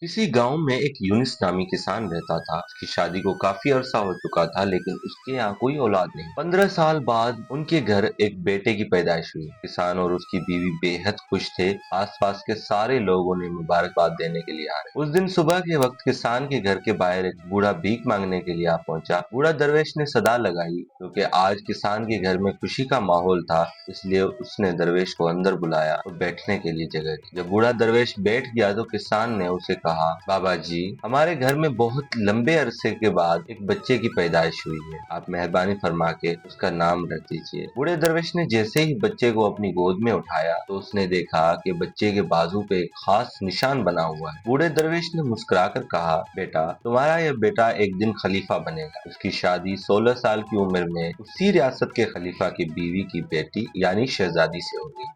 किसी गांव में एक यूनिस नामी किसान रहता था। उसकी शादी को काफी अरसा हो चुका था, लेकिन उसके यहाँ कोई औलाद नहीं। 15 साल बाद उनके घर एक बेटे की पैदाइश हुई। किसान और उसकी बीवी बेहद खुश थे। आसपास के सारे लोग उन्हें मुबारकबाद देने के लिए आ रहे। उस दिन सुबह के वक्त किसान के घर के बाहर एक बूढ़ा भीख मांगने के लिए आ पहुंचा। बूढ़ा दरवेश ने सदा लगाई, क्योंकि आज किसान के घर में खुशी का माहौल था, इसलिए उसने दरवेश को अंदर बुलाया और बैठने के लिए जगह दी। जब बूढ़ा दरवेश बैठ गया तो किसान ने उसे कहा, बाबा जी, हमारे घर में बहुत लंबे अरसे के बाद एक बच्चे की पैदाइश हुई है। आप मेहरबानी फरमा के उसका नाम रख दीजिए। बूढ़े दरवेश ने जैसे ही बच्चे को अपनी गोद में उठाया तो उसने देखा कि बच्चे के बाजू पे एक खास निशान बना हुआ है। बूढ़े दरवेश ने मुस्कुराकर कहा, बेटा, तुम्हारा यह बेटा एक दिन खलीफा बनेगा। उसकी शादी 16 साल की उम्र में उसी रियासत के खलीफा की बीवी की बेटी यानी शहजादी से होगी,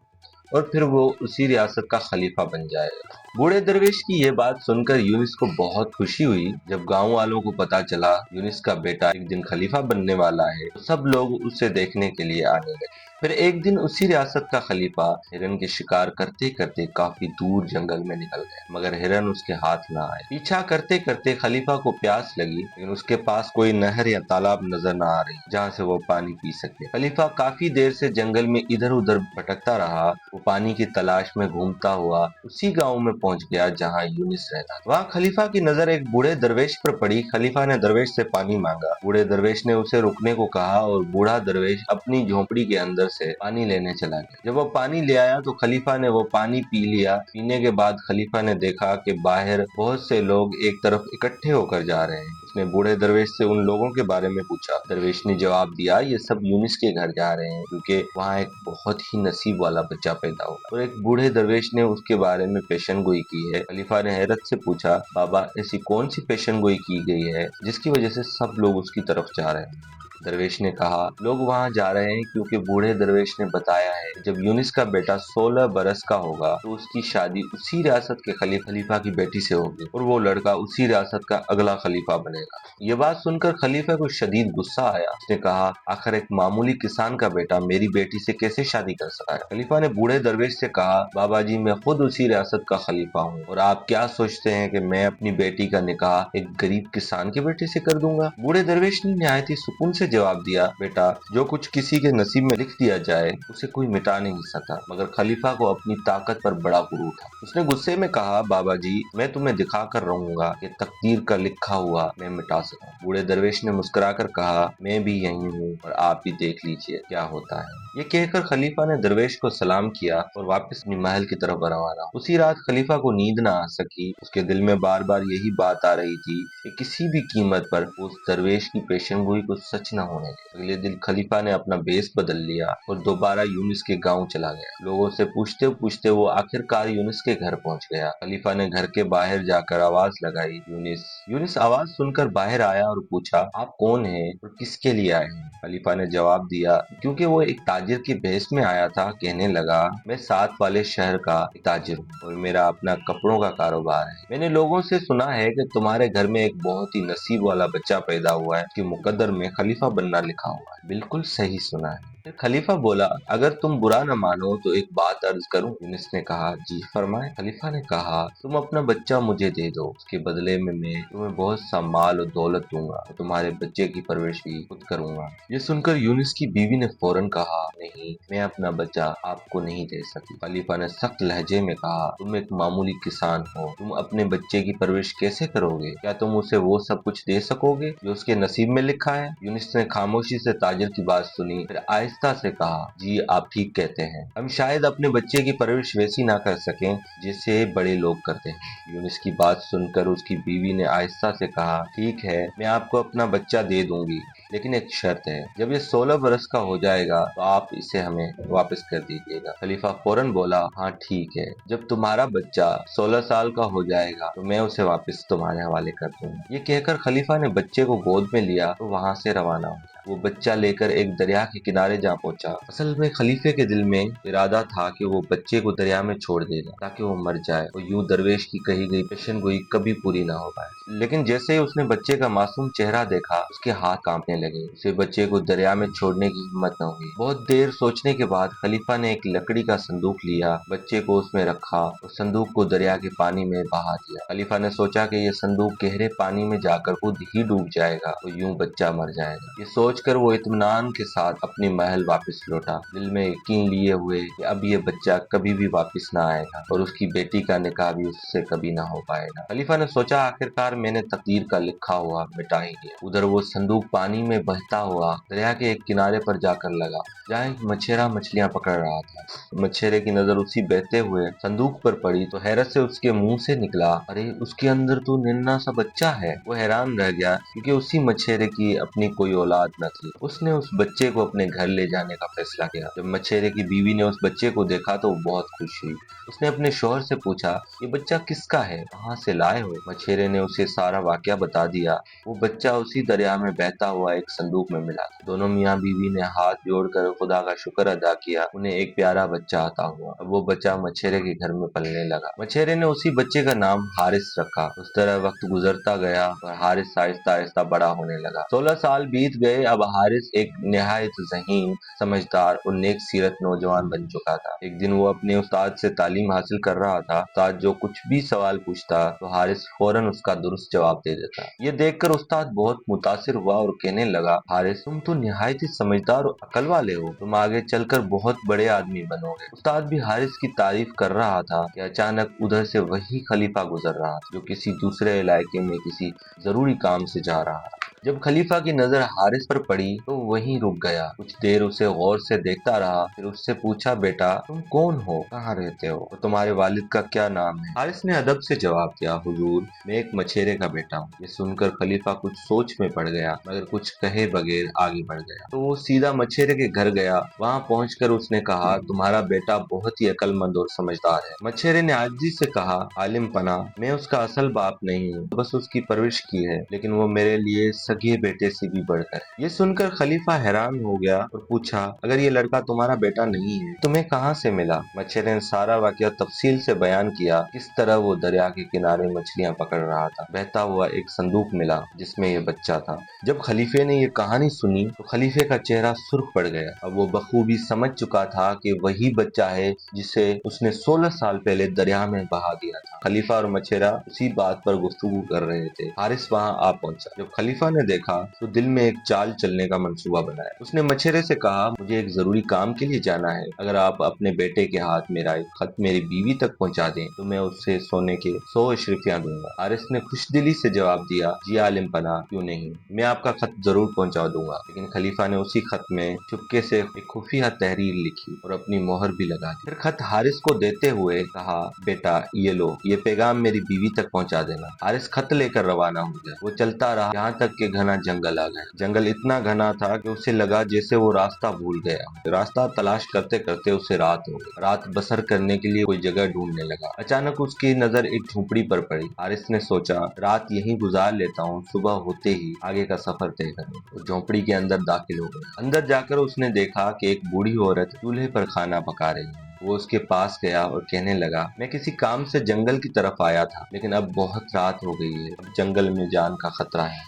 और फिर वो उसी रियासत का खलीफा बन जाएगा। बूढ़े दरवेश की ये बात सुनकर यूनिस को बहुत खुशी हुई। जब गांव वालों को पता चला यूनिस का बेटा एक दिन खलीफा बनने वाला है, तो सब लोग उसे देखने के लिए आने लगे। फिर एक दिन उसी रियासत का खलीफा हिरन के शिकार करते करते काफी दूर जंगल में निकल गया, मगर हिरन उसके हाथ न आए। पीछा करते करते खलीफा को प्यास लगी, लेकिन उसके पास कोई नहर या तालाब नजर न आ रही जहाँ से वो पानी पी सके। खलीफा काफी देर से जंगल में इधर उधर भटकता रहा। वो पानी की तलाश में घूमता हुआ उसी गांव में पहुंच गया जहां यूनिस रहता था। वहां खलीफा की नजर एक बूढ़े दरवेश पर पड़ी। खलीफा ने दरवेश से पानी मांगा। बूढ़े दरवेश ने उसे रुकने को कहा और बूढ़ा दरवेश अपनी झोपड़ी के अंदर से पानी लेने चला गया। जब वो पानी ले आया तो खलीफा ने वो पानी पी लिया। पीने के बाद खलीफा ने देखा कि बाहर बहुत से लोग एक तरफ इकट्ठे होकर जा रहे हैं। उसने बूढ़े दरवेश से उन लोगों के बारे में पूछा। दरवेश ने जवाब दिया, ये सब यूनिस के घर जा रहे हैं, क्योंकि वहाँ एक बहुत ही नसीब वाला बच्चा पैदा हुआ। और एक बूढ़े दरवेश ने उसके बारे में पेशन गोई की है। खलीफा ने हैरत से पूछा, बाबा, ऐसी कौन सी पेशन गोई की गई है जिसकी वजह से सब लोग उसकी तरफ जा रहे हैं? दरवेश ने कहा, लोग वहां जा रहे हैं क्योंकि बूढ़े दरवेश ने बताया है कि जब यूनिस का बेटा 16 बरस का होगा तो उसकी शादी उसी रियासत के खलीफा की बेटी से होगी, और वो लड़का उसी रियासत का अगला खलीफा बनेगा। ये बात सुनकर खलीफा को शदीद गुस्सा आया। उसने कहा, आखिर एक मामूली किसान का बेटा मेरी बेटी से कैसे शादी कर सकता है? खलीफा ने बूढ़े दरवेश से कहा, बाबा जी, मैं खुद उसी रियासत का खलीफा हूँ, और आप क्या सोचते हैं कि मैं अपनी बेटी का निकाह एक गरीब किसान के बेटे से कर दूंगा? बूढ़े दरवेश ने निहायत ही सुकून से जवाब दिया, बेटा, जो कुछ किसी के नसीब में लिख दिया जाए उसे कोई मिटा नहीं सकता। मगर खलीफा को अपनी ताकत पर बड़ा गुरूर था। उसने गुस्से में कहा, बाबा जी, मैं तुम्हें दिखा कर रहूंगा कि तकदीर का लिखा हुआ मैं मिटा सकूं। बूढ़े दरवेश ने मुस्कुराकर कहा, मैं भी यही हूँ और आप भी देख लीजिए क्या होता है। ये कहकर खलीफा ने दरवेश को सलाम किया और वापस अपनी महल की तरफ रवाना हुआ। उसी रात खलीफा को नींद न आ सकी। उसके दिल में बार बार यही बात आ रही थी कि किसी भी कीमत पर उस दरवेश की पेशेनगोई को सच न होने दे। अगले दिन खलीफा ने अपना भेष बदल लिया और दोबारा यूनिस के गांव चला गया। लोगों से पूछते पूछते वो आखिरकार यूनिस के घर पहुंच गया। खलीफा ने घर के बाहर जाकर आवाज लगाई, यूनिस। यूनिस आवाज सुनकर बाहर आया और पूछा, आप कौन हैं और किसके लिए आए हैं? खलीफा ने जवाब दिया, क्योंकि वो एक ताजिर की भेष में आया था। कहने लगा, मैं साथ वाले शहर का एक ताजिर हूँ और मेरा अपना कपड़ों का कारोबार है। मैंने लोगों से सुना है कि तुम्हारे घर में एक बहुत ही नसीब वाला बच्चा पैदा हुआ है कि मुकद्दर में खलीफा बनना लिखा हुआ है। बिल्कुल सही सुना है। फिर खलीफा बोला, अगर तुम बुरा न मानो तो एक बात अर्ज करूं? यूनिस ने कहा, जी फरमाए। खलीफा ने कहा, तुम अपना बच्चा मुझे दे दो, उसके बदले में मैं तुम्हें बहुत सा माल और दौलत दूंगा और तुम्हारे बच्चे की परवरिश भी खुद करूंगा। ये सुनकर यूनिस की बीवी ने फौरन कहा, नहीं, मैं अपना बच्चा आपको नहीं दे सकती। खलीफा ने सख्त लहजे में कहा, तुम एक मामूली किसान हो, तुम अपने बच्चे की परवरिश कैसे करोगे? क्या तुम उसे वो सब कुछ दे सकोगे जो उसके नसीब में लिखा है? यूनिस ने खामोशी से ताजिर की बात सुनी, फिर आहिस्ता से कहा, जी, आप ठीक कहते हैं। हम शायद अपने बच्चे की परवरिश वैसी ना कर सकें जिसे बड़े लोग करते हैं। यूनिस की बात सुनकर उसकी बीवी ने आहिस्ता से कहा, ठीक है, मैं आपको अपना बच्चा दे दूंगी, लेकिन एक शर्त है, जब ये 16 बरस का हो जाएगा तो आप इसे हमें वापस कर दीजिएगा। खलीफा फौरन बोला, हाँ ठीक है, जब तुम्हारा बच्चा 16 साल का हो जाएगा तो मैं उसे वापस तुम्हारे हवाले कर दूंगा। ये कहकर खलीफा ने बच्चे को गोद में लिया तो वहां से रवाना हो गया। वो बच्चा लेकर एक दरिया के किनारे जा पहुंचा। असल में खलीफे के दिल में इरादा था कि वो बच्चे को दरिया में छोड़ देगा ताकि वो मर जाए और यूं दरवेश की कही गई पेशन गोई कभी पूरी ना हो पाए। लेकिन जैसे ही उसने बच्चे का मासूम चेहरा देखा, उसके हाथ कांपने लगे। उसे बच्चे को दरिया में छोड़ने की हिम्मत न हुई। बहुत देर सोचने के बाद खलीफा ने एक लकड़ी का संदूक लिया, बच्चे को उसमें रखा और संदूक को दरिया के पानी में बहा दिया। खलीफा ने सोचा कि ये संदूक गहरे पानी में जाकर खुद ही डूब जाएगा और यूं बच्चा मर जाएगा। ये सोचकर वो इत्मीनान के साथ अपने महल वापस लौटा, दिल में यकीन लिए हुए कि अब ये बच्चा कभी भी वापस ना आएगा और उसकी बेटी का निकाह भी उससे कभी ना हो पाएगा। खलीफा ने सोचा, आखिरकार मैंने तकदीर का लिखा हुआ मिटा ही दिया। उधर वो संदूक पानी में बहता हुआ दरिया के एक किनारे पर जाकर लगा, जहाँ एक मछेरा मछलियां पकड़ रहा था। मछेरे की नजर उसी बहते हुए संदूक पर पड़ी तो हैरत से उसके मुंह से निकला, अरे उसके अंदर तो नन्हा सा बच्चा है। वो हैरान रह गया क्योंकि उसी मछेरे की अपनी कोई औलाद न थी। उसने उस बच्चे को अपने घर ले जाने का फैसला किया। जब मछेरे की बीवी ने उस बच्चे को देखा तो वो बहुत खुश हुई। उसने अपने शौहर से पूछा, ये बच्चा किसका है, कहाँ से लाए हो? मछेरे ने उसे सारा वाकया बता दिया। वो बच्चा उसी दरिया में बहता हुआ एक संदूक में मिला। दोनों मियाँ बीवी ने हाथ जोड़कर खुदा का शुक्र अदा किया, उन्हें एक प्यारा बच्चा अता हुआ। अब वो बच्चा मछेरे के घर में पलने लगा। मछेरे ने उसी बच्चे का नाम हारिस रखा। उस तरह वक्त गुजरता गया और हारिस आहिस्ता आहिस्ता बड़ा होने लगा। 16 साल बीत गए। अब हारिस एक निहायत ज़हीन, समझदार और नेक सीरत नौजवान बन चुका था। एक दिन वो अपने उस्ताद से तालीम हासिल कर रहा था। उस्ताद जो कुछ भी सवाल पूछता तो हारिस फौरन उसका दुरुस्त जवाब दे देता। ये देखकर उस्ताद बहुत मुतासिर हुआ और कहने लगा, हारिस तुम तो निहायत ही समझदार और अकल वाले हो, तुम आगे चलकर बहुत बड़े आदमी बनोगे। उस्ताद भी हारिस की तारीफ कर रहा था कि अचानक उधर से वही खलीफा गुजर रहा था जो किसी दूसरे इलाके में किसी जरूरी काम से जा रहा था। जब खलीफा की नजर हारिस पर पड़ी तो वहीं रुक गया। कुछ देर उसे गौर से देखता रहा, फिर उससे पूछा, बेटा तुम कौन हो, कहाँ रहते हो और तुम्हारे वालिद का क्या नाम है? हारिस ने अदब से जवाब दिया, हुजूर मैं एक मछेरे का बेटा हूँ। ये सुनकर खलीफा कुछ सोच में पड़ गया, मगर कुछ कहे बगैर आगे बढ़ गया। तो वो सीधा मछेरे के घर गया। वहाँ पहुंचकर उसने कहा, तुम्हारा बेटा बहुत ही अक्लमंद और समझदार है। मछेरे ने आजिज़ी से कहा, आलिम पना मैं उसका असल बाप नहीं हूँ, बस उसकी परवरिश की है, लेकिन वो मेरे लिए सगे बेटे से भी बढ़कर है। ये सुनकर खलीफा हैरान हो गया और पूछा, अगर ये लड़का तुम्हारा बेटा नहीं है तुम्हें कहाँ से मिला? मछेरे ने सारा वाकया तफसील से बयान किया, किस तरह वो दरिया के किनारे मछलियां पकड़ रहा था। बहता हुआ एक संदूक मिला जिसमें ये बच्चा था। जब खलीफे ने ये कहानी सुनी तो खलीफे का चेहरा सुर्ख पड़ गया। अब वो बखूबी समझ चुका था कि वही बच्चा है जिसे उसने 16 साल पहले दरिया में बहा दिया था। खलीफा और मछेरा उसी बात पर गुफ्तगू कर रहे थे। हारिस वहाँ आ पहुंचा। जब खलीफा ने देखा तो दिल में एक चाल चलने का मंसूबा बनाया। उसने मछेरे से कहा, मुझे एक जरूरी काम के लिए जाना है, अगर आप अपने बेटे के हाथ मेरा एक खत मेरी बीवी तक पहुंचा दें तो मैं उससे सोने के 100 अशरफियां दूंगा। हारिस ने खुशदिली से जवाब दिया, जी आलिम पना क्यों नहीं, मैं आपका खत जरूर पहुंचा दूंगा। लेकिन खलीफा ने उसी खत में चुपके से एक खुफिया तहरीर लिखी और अपनी मोहर भी लगा दी। फिर खत हारिस को देते हुए कहा, बेटा ये लो, ये पैगाम मेरी बीवी तक पहुंचा देना। हारिस खत लेकर रवाना हो गया। वो चलता रहा यहाँ तक कि घना जंगल आ गया। जंगल इतना घना था कि उसे लगा जैसे वो रास्ता भूल गया। रास्ता तलाश करते करते उसे रात हो गई। रात बसर करने के लिए कोई जगह ढूंढने लगा। अचानक उसकी नजर एक झोपड़ी पर पड़ी। हारिस ने सोचा, रात यहीं गुजार लेता हूँ, सुबह होते ही आगे का सफर तय करूँ। वो झोपड़ी के अंदर दाखिल हो गया। अंदर जाकर उसने देखा कि एक बूढ़ी औरत चूल्हे पर खाना पका रही है। वो उसके पास गया और कहने लगा, मैं किसी काम से जंगल की तरफ आया था, लेकिन अब बहुत रात हो गई है, अब जंगल में जान का खतरा है।